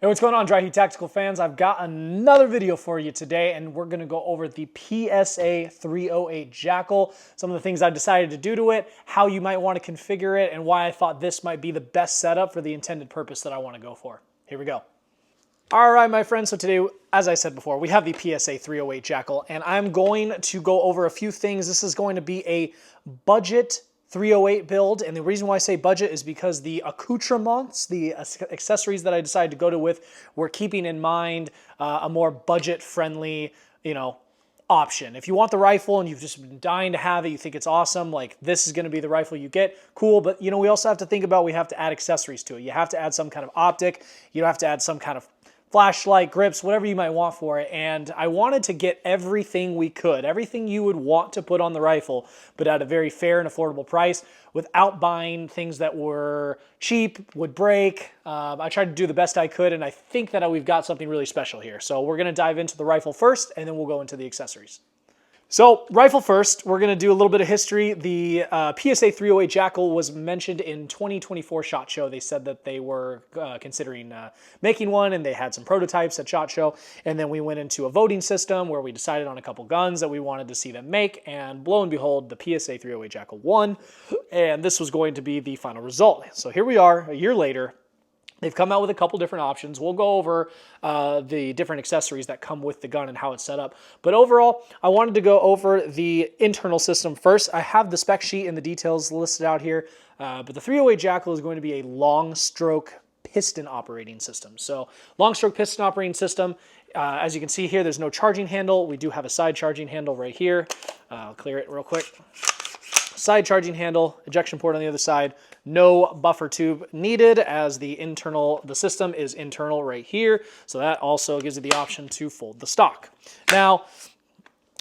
Hey, what's going on, Dry Heat Tactical fans? I've got another video for you today, and we're going to go over the PSA 308 Jakl, some of the things I decided to do to it, how you might want to configure it, and why I thought this might be the best setup for the intended purpose that I want to go for. Here we go. All right, my friends, so today, as I said before, we have the PSA 308 Jakl, and I'm going to go over a few things. This is going to be a budget 308 build, and the reason why I say budget is because the accoutrements, the accessories that I decided to go to with, were keeping in mind a more budget-friendly, option. If you want the rifle and you've just been dying to have it, you think it's awesome, like this is going to be the rifle you get, cool, but we also have to think about we have to add accessories to it. You have to add some kind of optic, you have to add some kind of flashlight, grips, whatever you might want for it, and I wanted to get everything we could, everything you would want to put on the rifle, but at a very fair and affordable price without buying things that were cheap, would break. I tried to do the best I could, and I think that we've got something really special here. So we're gonna dive into the rifle first, and then we'll go into the accessories. So, rifle first, we're going to do a little bit of history. The PSA 308 Jakl was mentioned in 2024 SHOT Show. They said that they were considering making one, and they had some prototypes at SHOT Show. And then we went into a voting system where we decided on a couple guns that we wanted to see them make. And lo and behold, the PSA 308 Jakl won. And this was going to be the final result. So here we are, a year later. They've come out with a couple different options. We'll go over the different accessories that come with the gun and how it's set up. But overall, I wanted to go over the internal system first. I have the spec sheet and the details listed out here. But the 308 Jakl is going to be a long stroke piston operating system. So long stroke piston operating system. As you can see here, there's no charging handle. We do have a side charging handle right here. I'll clear it real quick. Side charging handle, ejection port on the other side, no buffer tube needed as the system is internal right here. So that also gives you the option to fold the stock. Now,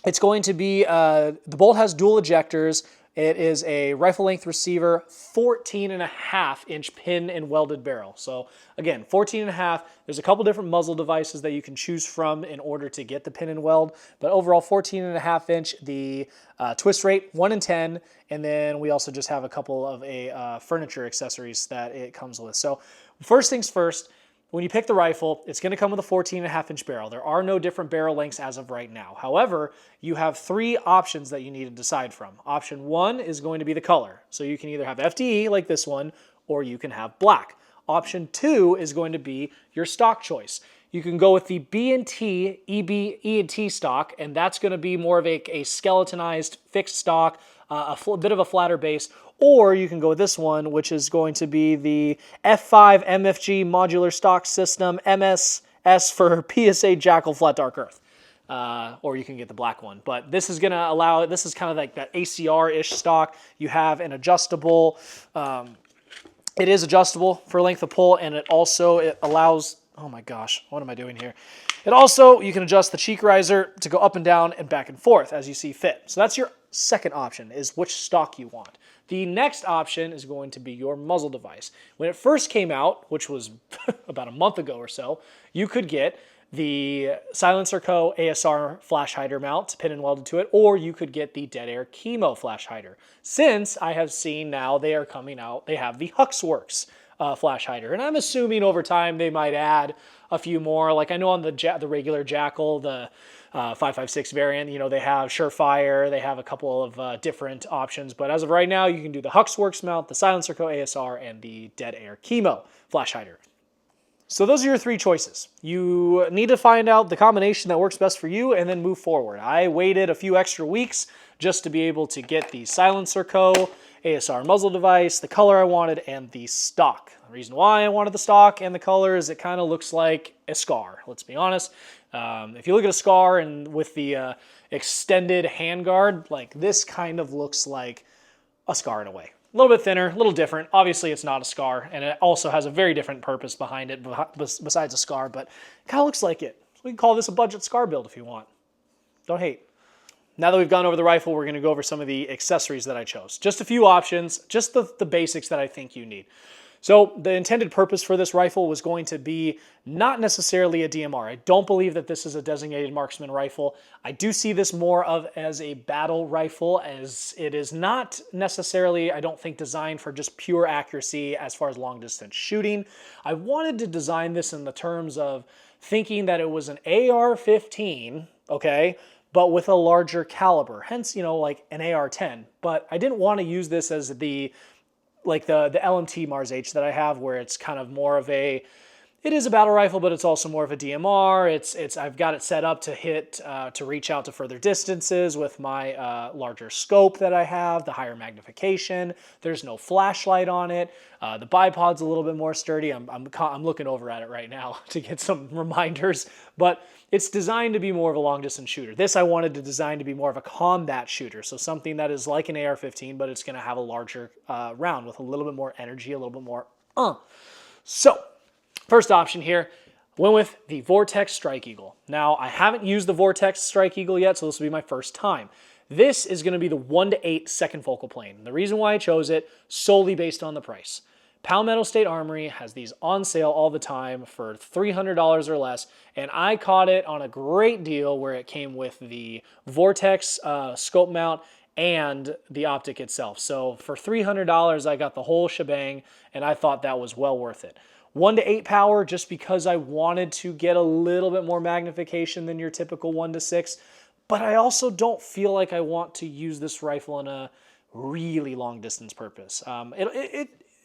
it's going to be, the bolt has dual ejectors. It is a rifle length receiver, 14.5-inch pin and welded barrel. So again, 14.5. There's a couple different muzzle devices that you can choose from in order to get the pin and weld, but overall 14.5-inch. The twist rate 1 in 10, and then we also just have a couple of furniture accessories that it comes with. So first things first. When you pick the rifle, it's going to come with a 14.5-inch barrel. There are no different barrel lengths as of right now. However, you have three options that you need to decide from. Option one is going to be the color. So you can either have FDE like this one, or you can have black. Option two is going to be your stock choice. You can go with the B&T, E&T stock, and that's going to be more of a skeletonized fixed stock, a bit of a flatter base, or you can go with this one, which is going to be the F5 MFG modular stock system, MSS for PSA Jakl Flat Dark Earth. Or you can get the black one. But this is going to allow, this is kind of like that ACR-ish stock. You have an adjustable, it is adjustable for length of pull, and it allows, oh my gosh, what am I doing here? It also, you can adjust the cheek riser to go up and down and back and forth as you see fit. So that's your second option, is which stock you want. The next option is going to be your muzzle device. When it first came out, which was about a month ago or so, you could get the Silencer Co. ASR flash hider mount pin and welded to it, or you could get the Dead Air Chemo flash hider. Since I have seen now they are coming out, they have the Huxworks flash hider, and I'm assuming over time they might add a few more. Like I know on the regular Jakl, the 5.56 variant, they have Surefire, they have a couple of different options, but as of right now, you can do the Huxworks mount, the Silencer Co. ASR, and the Dead Air Chemo flash hider. So those are your three choices. You need to find out the combination that works best for you and then move forward. I waited a few extra weeks just to be able to get the Silencer Co. ASR muzzle device, the color I wanted, and the stock. The reason why I wanted the stock and the color is it kind of looks like a SCAR, let's be honest. If you look at a SCAR and with the extended handguard, like this kind of looks like a SCAR in a way. A little bit thinner, a little different. Obviously, it's not a SCAR, and it also has a very different purpose behind it besides a SCAR, but it kind of looks like it. So we can call this a budget SCAR build if you want. Don't hate. Now that we've gone over the rifle, we're going to go over some of the accessories that I chose. Just a few options, just the basics that I think you need. So the intended purpose for this rifle was going to be not necessarily a DMR. I don't believe that this is a designated marksman rifle. I do see this more of as a battle rifle, as it is not necessarily, I don't think, designed for just pure accuracy as far as long distance shooting. I wanted to design this in the terms of thinking that it was an AR-15, okay, but with a larger caliber, hence, you know, like an AR-10. But I didn't want to use this as the LMT Mars H that I have, where it's kind of more of a, it is a battle rifle, but it's also more of a DMR. I've got it set up to hit, to reach out to further distances with my larger scope that I have, the higher magnification. There's no flashlight on it. The bipod's a little bit more sturdy. I'm looking over at it right now to get some reminders, but it's designed to be more of a long distance shooter. This I wanted to design to be more of a combat shooter, so something that is like an AR-15, but it's going to have a larger round with a little bit more energy, a little bit more. So, first option here, went with the Vortex Strike Eagle. Now, I haven't used the Vortex Strike Eagle yet, so this will be my first time. This is going to be the 1:8 second focal plane. The reason why I chose it, solely based on the price. Palmetto State Armory has these on sale all the time for $300 or less, and I caught it on a great deal where it came with the Vortex scope mount and the optic itself. So for $300, I got the whole shebang, and I thought that was well worth it. 1:8 power, just because I wanted to get a little bit more magnification than your typical 1:6, but I also don't feel like I want to use this rifle in a really long distance purpose.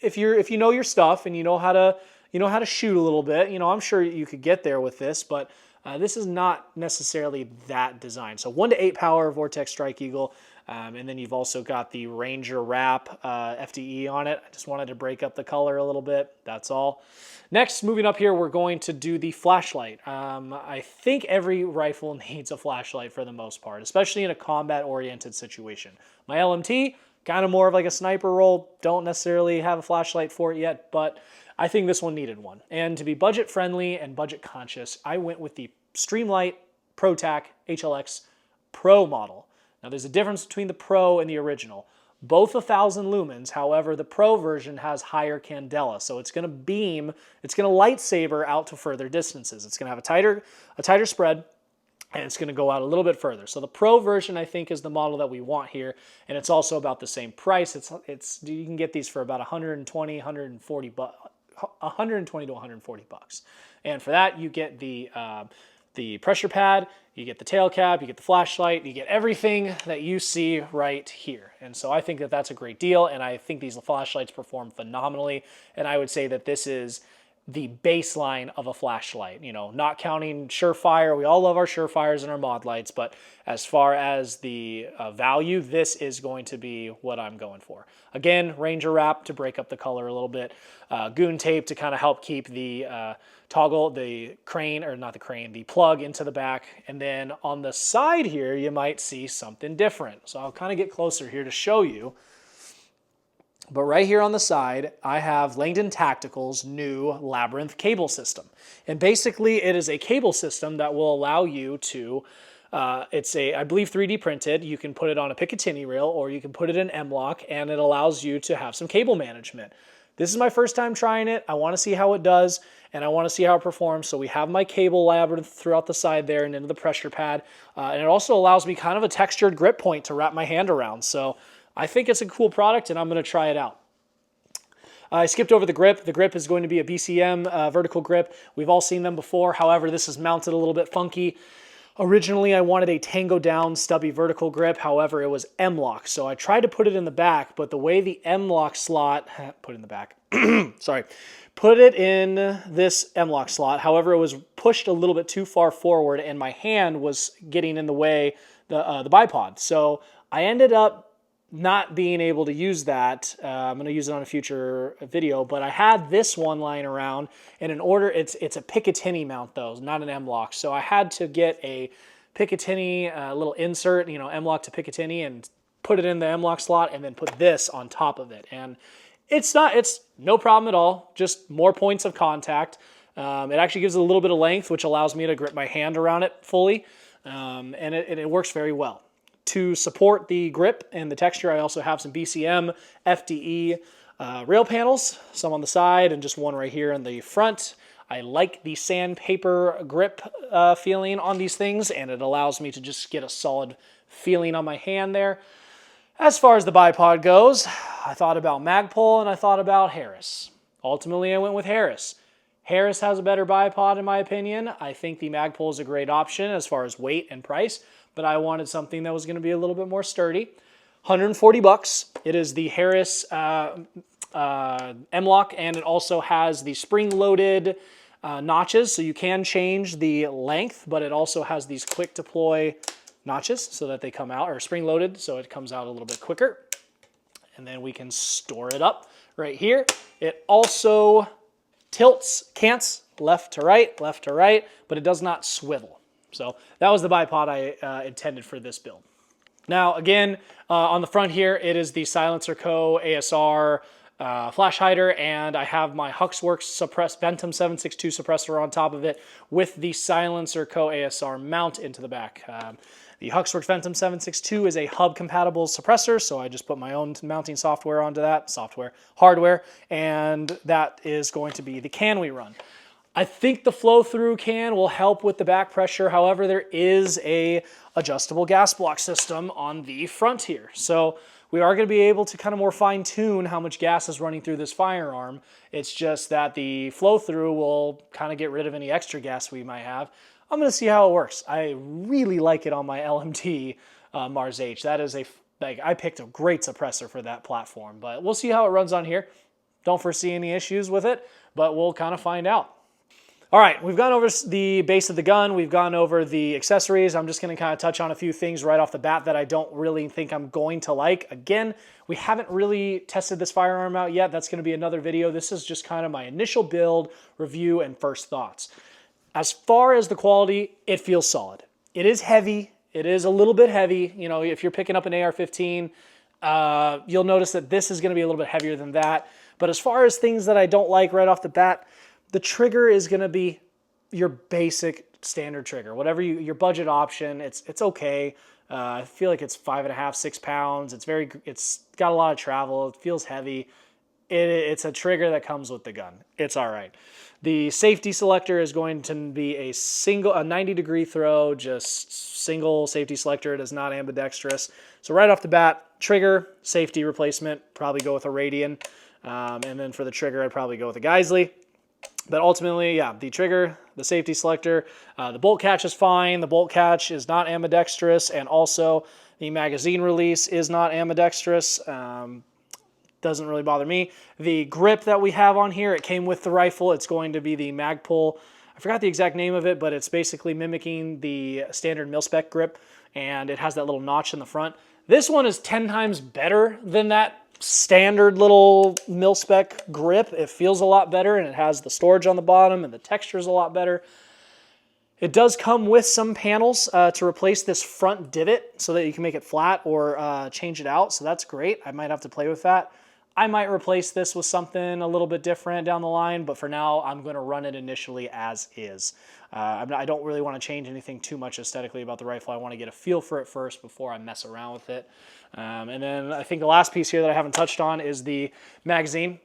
If you know your stuff and you know how to shoot a little bit, you know, I'm sure you could get there with this, but this is not necessarily that design. So 1:8 power Vortex Strike Eagle, and then you've also got the Ranger Wrap FDE on it. I just wanted to break up the color a little bit. That's all. Next, moving up here, we're going to do the flashlight. I think every rifle needs a flashlight for the most part, especially in a combat-oriented situation. My LMT, kind of more of like a sniper role. Don't necessarily have a flashlight for it yet, but I think this one needed one. And to be budget friendly and budget conscious, I went with the Streamlight ProTac HLX Pro model. Now there's a difference between the Pro and the original. Both 1,000 lumens, however, the Pro version has higher candela, so it's going to beam, it's going to lightsaber out to further distances. It's going to have a tighter spread, and it's going to go out a little bit further. So the Pro version, I think, is the model that we want here, and it's also about the same price. You can get these for about 120 to 140 bucks. And for that, you get the pressure pad, you get the tail cap, you get the flashlight, you get everything that you see right here. And so I think that that's a great deal, and I think these flashlights perform phenomenally, and I would say that this is the baseline of a flashlight, you know, not counting Surefire. We all love our Surefires and our mod lights, but as far as the value, this is going to be what I'm going for. Again, Ranger Wrap to break up the color a little bit, goon tape to kind of help keep the the plug into the back, and then on the side here, you might see something different. So I'll kind of get closer here to show you. But right here on the side, I have Langdon Tactical's new Labyrinth cable system. And basically, it is a cable system that will allow you to, it's I believe 3D printed. You can put it on a Picatinny rail, or you can put it in M-LOK, and it allows you to have some cable management. This is my first time trying it. I want to see how it does, and I want to see how it performs. So we have my cable Labyrinth throughout the side there and into the pressure pad. And it also allows me kind of a textured grip point to wrap my hand around. So I think it's a cool product, and I'm going to try it out. I skipped over the grip. The grip is going to be a BCM vertical grip. We've all seen them before. However, this is mounted a little bit funky. Originally, I wanted a Tango Down stubby vertical grip. However, it was M-LOK. So I tried to put it in the back, but the way the M-LOK slot, put it in this M-LOK slot. However, it was pushed a little bit too far forward, and my hand was getting in the way, the bipod. So I ended up not being able to use that. I'm going to use it on a future video, but I had this one lying around, and in order, it's a Picatinny mount though, not an M-LOK. So I had to get a Picatinny little insert, you know, M-LOK to Picatinny, and put it in the M-LOK slot, and then put this on top of it. And it's no problem at all, just more points of contact. It actually gives it a little bit of length, which allows me to grip my hand around it fully, and it works very well. To support the grip and the texture, I also have some BCM, FDE, rail panels, some on the side and just one right here in the front. I like the sandpaper grip feeling on these things, and it allows me to just get a solid feeling on my hand there. As far as the bipod goes, I thought about Magpul and I thought about Harris. Ultimately, I went with Harris. Harris has a better bipod in my opinion. I think the Magpul is a great option as far as weight and price, but I wanted something that was going to be a little bit more sturdy. 140 bucks. It is the Harris M-Lock, and it also has the spring-loaded notches, so you can change the length, but it also has these quick deploy notches so that they come out, or spring-loaded, so it comes out a little bit quicker. And then we can store it up right here. It also tilts, cants, left to right, but it does not swivel. So that was the bipod I intended for this build. Now, again, on the front here, it is the Silencer Co. ASR flash hider, and I have my Huxworks Ventum 762 suppressor on top of it with the Silencer Co. ASR mount into the back. The Huxworks Ventum 762 is a hub-compatible suppressor, so I just put my own mounting software onto that, hardware, and that is going to be the can we run. I think the flow-through can will help with the back pressure. However, there is a adjustable gas block system on the front here. So we are going to be able to kind of more fine-tune how much gas is running through this firearm. It's just that the flow-through will kind of get rid of any extra gas we might have. I'm going to see how it works. I really like it on my LMT Mars H. That is I picked a great suppressor for that platform, but we'll see how it runs on here. Don't foresee any issues with it, but we'll kind of find out. All right, we've gone over the base of the gun. We've gone over the accessories. I'm just going to kind of touch on a few things right off the bat that I don't really think I'm going to like. Again, we haven't really tested this firearm out yet. That's going to be another video. This is just kind of my initial build, review, and first thoughts. As far as the quality, it feels solid. It is heavy. It is a little bit heavy. You know, if you're picking up an AR-15, you'll notice that this is going to be a little bit heavier than that. But as far as things that I don't like right off the bat, the trigger is going to be your basic standard trigger. Whatever your budget option, it's okay. I feel like it's 5.5, 6 pounds. It's got a lot of travel. It feels heavy. It's a trigger that comes with the gun. It's all right. The safety selector is going to be a 90-degree throw, just single safety selector. It is not ambidextrous. So right off the bat, trigger, safety replacement, probably go with a Radian. And then for the trigger, I'd probably go with a Geisley. But ultimately, yeah, the trigger, the safety selector, the bolt catch is fine. The bolt catch is not ambidextrous, and also the magazine release is not ambidextrous. Doesn't really bother me. The grip that we have on here, it came with the rifle. It's going to be the Magpul. I forgot the exact name of it, but it's basically mimicking the standard mil-spec grip, and it has that little notch in the front. This one is 10 times better than that standard little mil-spec grip. It feels a lot better, and it has the storage on the bottom, and the texture is a lot better. It does come with some panels to replace this front divot so that you can make it flat or change it out, so that's great. I might have to play with that. I might replace this with something a little bit different down the line, but for now, I'm going to run it initially as is. I don't really want to change anything too much aesthetically about the rifle. I want to get a feel for it first before I mess around with it. And then I think the last piece here that I haven't touched on is the magazine.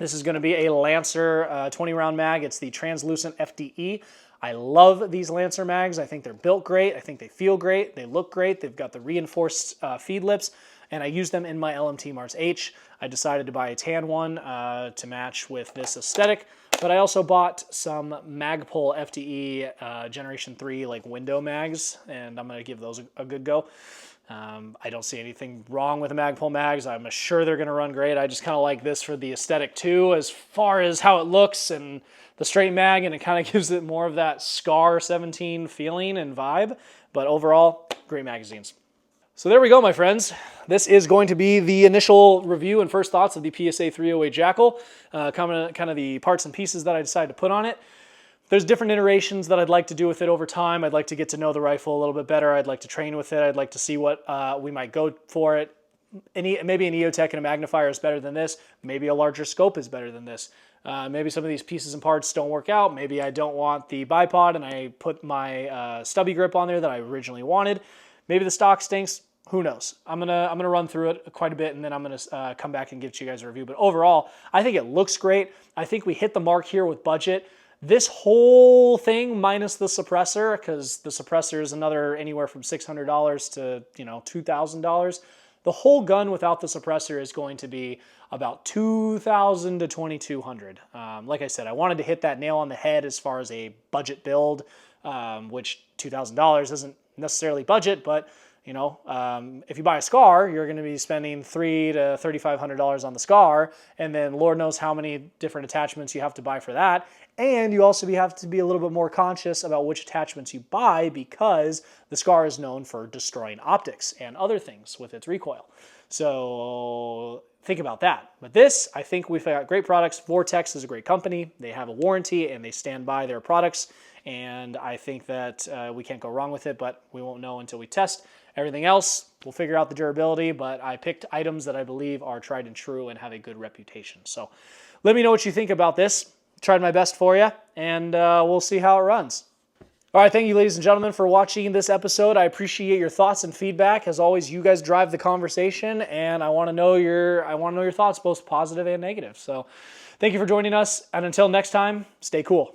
This is going to be a Lancer 20-round mag. It's the translucent FDE. I love these Lancer mags. I think they're built great. I think they feel great. They look great. They've got the reinforced feed lips, and I use them in my LMT Mars H. I decided to buy a tan one to match with this aesthetic, but I also bought some Magpul FDE Generation 3 like window mags, and I'm going to give those a good go. I don't see anything wrong with the Magpul mags. I'm sure they're going to run great. I just kind of like this for the aesthetic too, as far as how it looks and the straight mag, and it kind of gives it more of that Scar 17 feeling and vibe. But overall, great magazines. So there we go, my friends. This is going to be the initial review and first thoughts of the PSA 308 Jakl, kind of the parts and pieces that I decided to put on it. There's different iterations that I'd like to do with it over time. I'd like to get to know the rifle a little bit better. I'd like to train with it. I'd like to see what we might go for it. Maybe an EOTech and a magnifier is better than this. Maybe a larger scope is better than this. Maybe some of these pieces and parts don't work out. Maybe I don't want the bipod and I put my stubby grip on there that I originally wanted. Maybe the stock stinks. who knows? I'm gonna run through it quite a bit, and then I'm gonna come back and give you guys a review. But overall, I think it looks great. I think we hit the mark here with budget. This whole thing minus the suppressor, because the suppressor is another anywhere from $600 to $2,000. The whole gun without the suppressor is going to be about $2,000 to $2,200. Like I said, I wanted to hit that nail on the head as far as a budget build, which $2,000 isn't necessarily budget, but if you buy a SCAR, you're going to be spending $300 to $3,500 on the SCAR, and then Lord knows how many different attachments you have to buy for that. And you also have to be a little bit more conscious about which attachments you buy, because the SCAR is known for destroying optics and other things with its recoil. So think about that. But this, I think we've got great products. Vortex is a great company. They have a warranty and they stand by their products. And I think that we can't go wrong with it, but we won't know until we test. Everything else, we'll figure out the durability, but I picked items that I believe are tried and true and have a good reputation. So let me know what you think about this. Tried my best for you, and we'll see how it runs. All right, thank you, ladies and gentlemen, for watching this episode. I appreciate your thoughts and feedback. As always, you guys drive the conversation, and I want to know your thoughts, both positive and negative. So thank you for joining us, and until next time, stay cool.